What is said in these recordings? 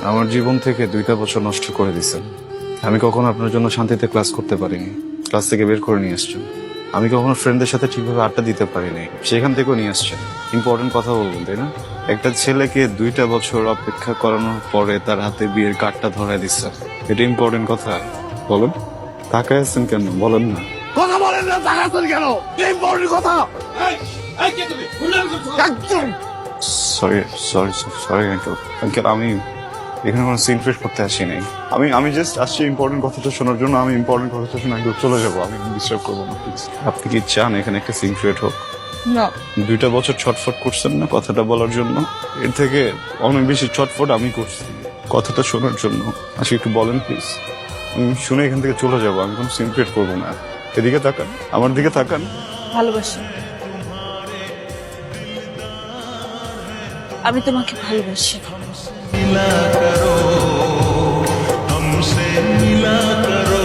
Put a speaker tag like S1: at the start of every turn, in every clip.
S1: আমার জীবন থেকে 2টা বছর নষ্ট করে দিচ্ছেন। আমি কখনো আপনার জন্য শান্তিতে ক্লাস করতে পারিনি, ক্লাস থেকে বের করে নিয়ে আসছেন। আমি কখনো ফ্রেন্ডদের সাথে ঠিকভাবে আড্ডা দিতে পারিনি, সেখান থেকেও নিয়ে আসছেন। ইম্পর্টেন্ট কথা বলবেন, তাই না? একটা ছেলেকে 2টা বছর অপেক্ষা করানোর পরে তার হাতে বিয়ের কার্ডটা ধরায় দিচ্ছেন, এটা ইম্পর্টেন্ট কথা? বলেন, তাকায় আছেন কেন? বলেন না।
S2: কথা বলেন না, তাকাচ্ছেন কেন? ইম্পর্টেন্ট কথা।
S1: Sorry sorry sorry uncle. Uncle, আমি এখানে কোনো সিন ক্রিয়েট করতে আসি নাই। আমি জাস্ট আসছি ইম্পর্টেন্ট কথাটা শোনার জন্য। আমি ইম্পর্টেন্ট কথাটা শুনে একদম চলে যাবো। আমি ডিস্টার্ব করবো না, প্লিজ। আপনি কি চান এখানে একটা সিন ক্রিয়েট হোক?
S3: না
S1: 2টা বছর ছটফট করছেন না কথাটা বলার জন্য? এর থেকে অনেক বেশি ছটফট আমি করছি কথাটা শোনার জন্য। আজকে একটু বলেন প্লিজ, আমি শুনে এখান থেকে চলে যাবো। আমি কোনো সিন ক্রিয়েট করবো না। এদিকে তাকান, আমার দিকে তাকান।
S3: ভালোবাসি, আমি তোমাকে ভালোবাসি।
S4: मिला करो हमसे मिला करो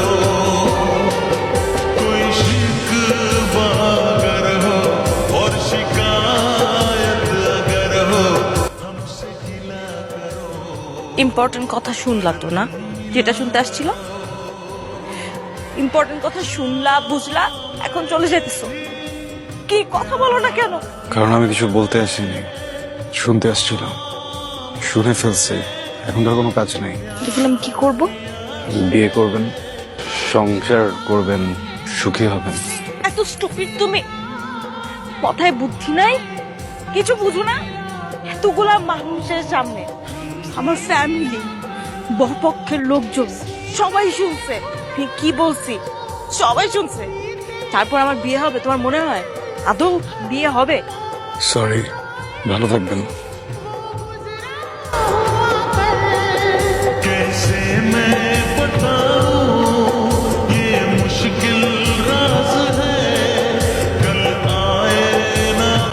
S4: कोई शिकवा अगर हो और शिकायत अगर हो हमसे गिला करो।
S3: ইম্পর্টেন্ট কথা শুনলা তো না, যেটা শুনতে আসছিল? ইম্পর্টেন্ট কথা শুনলা, বুঝলা, এখন চলে যেতেছো। কি কথা বলো না কেন?
S1: কারণ আমি কিছু বলতে আসিনি, শুনতে আসছিলাম। শুনে ফেলছি, এখন তো আর কোনো কাজ নেই।
S3: দেখুন আমি কি করব?
S1: বিয়ে করবেন, সংসার করবেন, সুখী হবেন।
S3: এত স্টুপিড তুমি, মাথায় বুদ্ধি নাই, কিছু বুঝো না? এতগুলা মানুষের সামনে, আমার ফ্যামিলি, বরপক্ষের লোকজন সবাই শুনছে আমি কি বলছি, সবাই শুনছে। তারপর আমার বিয়ে হবে? তোমার মনে হয় আদৌ বিয়ে হবে?
S1: সরি, ভালো থাকবেন।